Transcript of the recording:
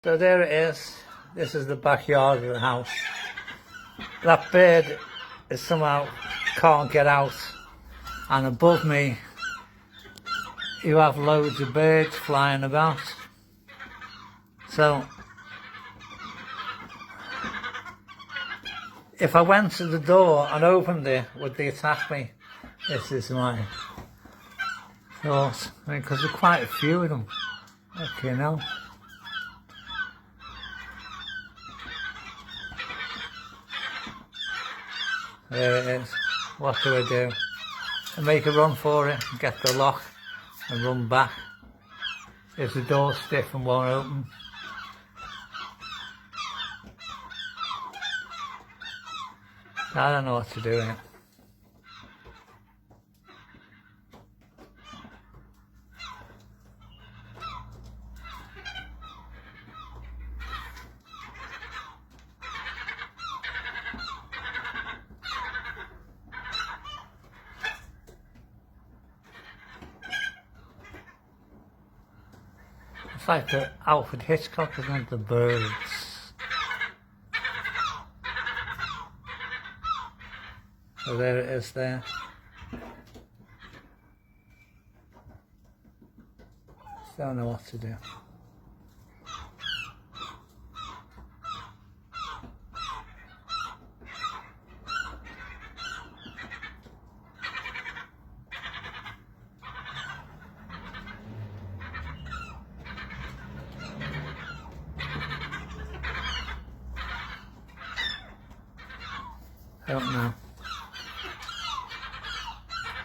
So there it is. This is the backyard of the house. That bird is somehow can't get out, and above me you have loads of birds flying about. So if I went to the door and opened it, would they attack me? This is my thought. I mean, because there are quite a few of them. Okay, now. There it is. What do I do? I make a run for it, get the lock and run back. If the door's stiff and won't open. I don't know what to do here. It's like the Alfred Hitchcock, isn't it? The birds. So there it is there. Don't know what to do. I don't know.